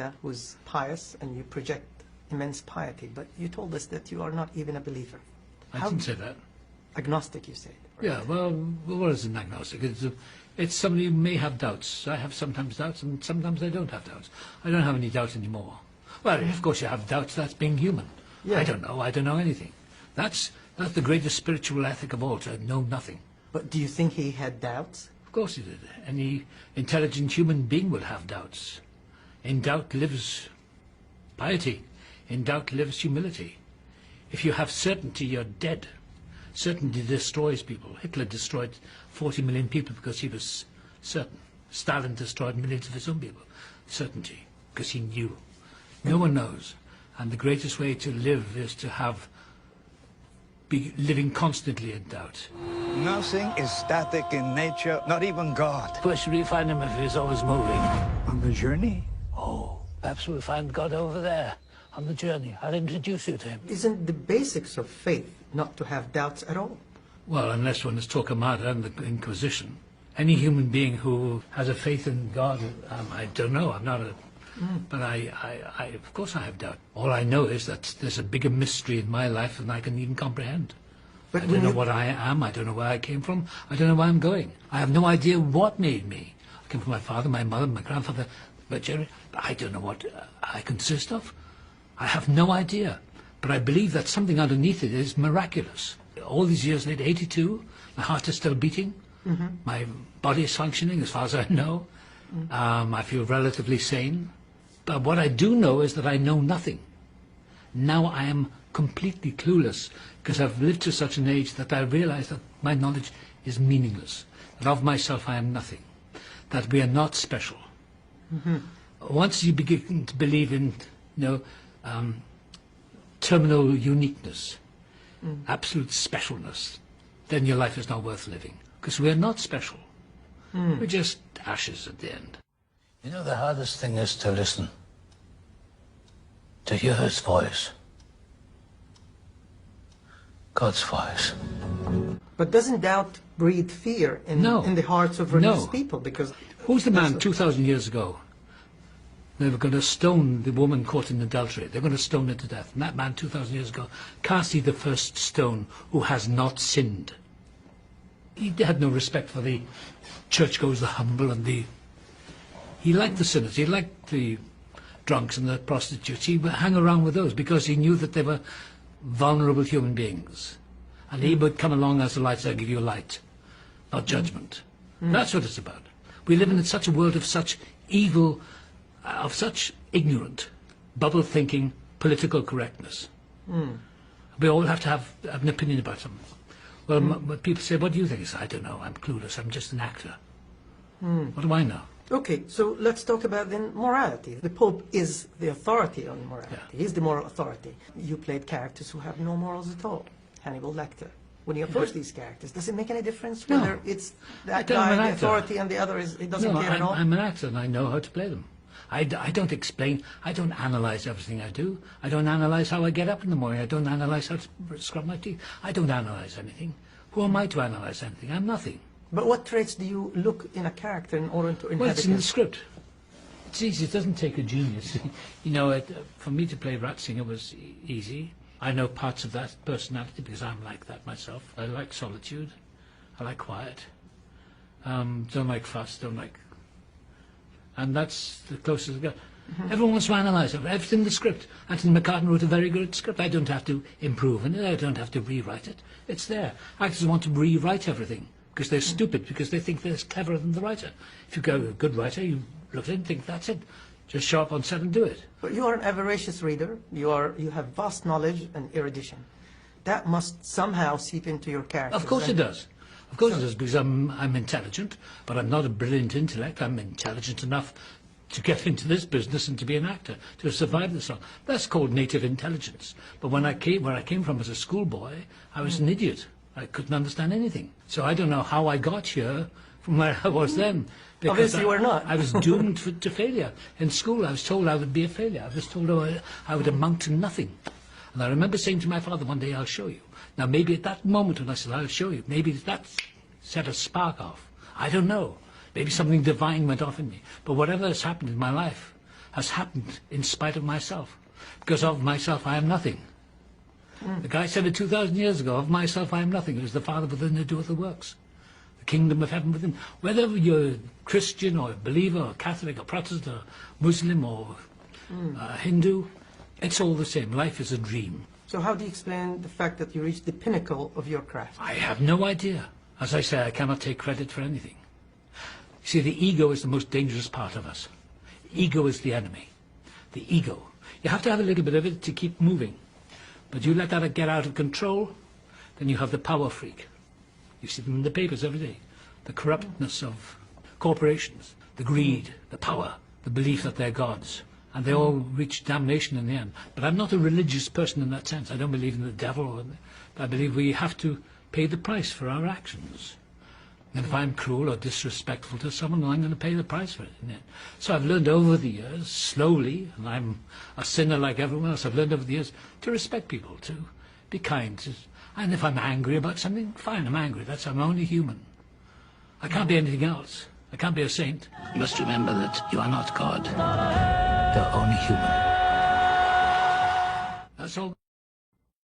character who's pious and you project immense piety, but you told us that you are not even a believer. I didn't say that. Agnostic, you said. Right? Yeah, well, what is an agnostic? It's somebody who may have doubts. I have sometimes doubts, and sometimes I don't have doubts. I don't have any doubts anymore. Well, of course you have doubts. That's being human. Yeah. I don't know anything. That's the greatest spiritual ethic of all, to know nothing. But do you think he had doubts? Of course he did. Any intelligent human being will have doubts. In doubt lives piety. In doubt lives humility. If you have certainty, you're dead. Certainty destroys people. Hitler destroyed 40 million people because he was certain. Stalin destroyed millions of his own people. Certainty, because he knew. No one knows. And the greatest way to live is to be living constantly in doubt. Nothing is static in nature, not even God. Where should we find him if he's always moving? On the journey? Oh, perhaps we'll find God over there, on the journey. I'll introduce you to him. Isn't the basics of faith not to have doubts at all? Well, unless one is Torquemada and the Inquisition. Any human being who has a faith in God, I don't know, I'm not a... But of course I have doubt. All I know is that there's a bigger mystery in my life than I can even comprehend. But I don't know what I am, I don't know where I came from, I don't know where I'm going. I have no idea what made me. I came from my father, my mother, my grandfather, but I don't know what I consist of. I have no idea. But I believe that something underneath it is miraculous. All these years later, 82, my heart is still beating. My body is functioning as far as I know. I feel relatively sane. But what I do know is that I know nothing. Now I am completely clueless because I've lived to such an age that I realize that my knowledge is meaningless. That of myself I am nothing. That we are not special. Once you begin to believe in, terminal uniqueness, absolute specialness, then your life is not worth living. Because we are not special. We're just ashes at the end. You know, the hardest thing is to listen, to hear his voice, God's voice. But doesn't doubt breed fear in the hearts of religious people? Because who's the man 2,000 years ago? They were going to stone the woman caught in adultery. They're going to stone her to death. And that man 2,000 years ago, cast he the first stone who has not sinned. He had no respect for the churchgoers, the humble, and he liked the sinners. He liked the drunks and the prostitutes. He would hang around with those because he knew that they were vulnerable human beings. And he would come along as a light, so give you a light, not judgment. That's what it's about. We live in such a world of such evil, of such ignorant, bubble-thinking, political correctness. We all have to have an opinion about something. Well, when people say, what do you think? I say, I don't know, I'm clueless, I'm just an actor. What do I know? Okay, so let's talk about then morality. The Pope is the authority on morality. Yeah. He's the moral authority. You played characters who have no morals at all. Hannibal Lecter. When you approach these characters, does it make any difference whether it's that guy, the authority, and the other he doesn't care at all? I'm an actor and I know how to play them. I don't explain, I don't analyse everything I do. I don't analyse how I get up in the morning. I don't analyse how to scrub my teeth. I don't analyse anything. Who am I to analyse anything? I'm nothing. But what traits do you look in a character in order to inhabit? Well, it's in the script. It's easy. It doesn't take a genius. For me to play Ratzinger was easy. I know parts of that personality because I'm like that myself. I like solitude. I like quiet. Don't like fuss. And that's the closest I got. Everyone wants to analyse it. Everything in the script. Anthony Hopkins wrote a very good script. I don't have to improve in it. I don't have to rewrite it. It's there. Actors want to rewrite everything because they're stupid, because they think they're cleverer than the writer. If you go a good writer, you look at it and think, that's it. Just show up on set and do it. But you are an avaricious reader. You have vast knowledge and erudition. That must somehow seep into your character. Of course it does. Of course it does, because I'm intelligent, but I'm not a brilliant intellect. I'm intelligent enough to get into this business and to be an actor, to survive this long. That's called native intelligence. But where I came from as a schoolboy, I was an idiot. I couldn't understand anything. So I don't know how I got here from where I was then. Obviously you were not. I was doomed to failure. In school I was told I would be a failure. I was told I would amount to nothing. And I remember saying to my father one day, I'll show you. Now maybe at that moment when I said, I'll show you, maybe that set a spark off. I don't know. Maybe something divine went off in me. But whatever has happened in my life, has happened in spite of myself. Because of myself I am nothing. The guy said it 2,000 years ago, of myself I am nothing. It is the Father within who doeth the works. The kingdom of heaven within. Whether you're Christian or a believer or Catholic or Protestant or Muslim or Hindu, it's all the same. Life is a dream. So how do you explain the fact that you reached the pinnacle of your craft? I have no idea. As I say, I cannot take credit for anything. You see, the ego is the most dangerous part of us. Ego is the enemy. The ego. You have to have a little bit of it to keep moving. But you let that get out of control, then you have the power freak. You see them in the papers every day. The corruptness of corporations, the greed, the power, the belief that they're gods. And they all reach damnation in the end. But I'm not a religious person in that sense. I don't believe in the devil. I believe we have to pay the price for our actions. And if I'm cruel or disrespectful to someone, I'm going to pay the price for it. So I've learned over the years, slowly, and I'm a sinner like everyone else, I've learned over the years to respect people, to be kind. And if I'm angry about something, fine, I'm angry. I'm only human. I can't be anything else. I can't be a saint. You must remember that you are not God. You're only human. That's all.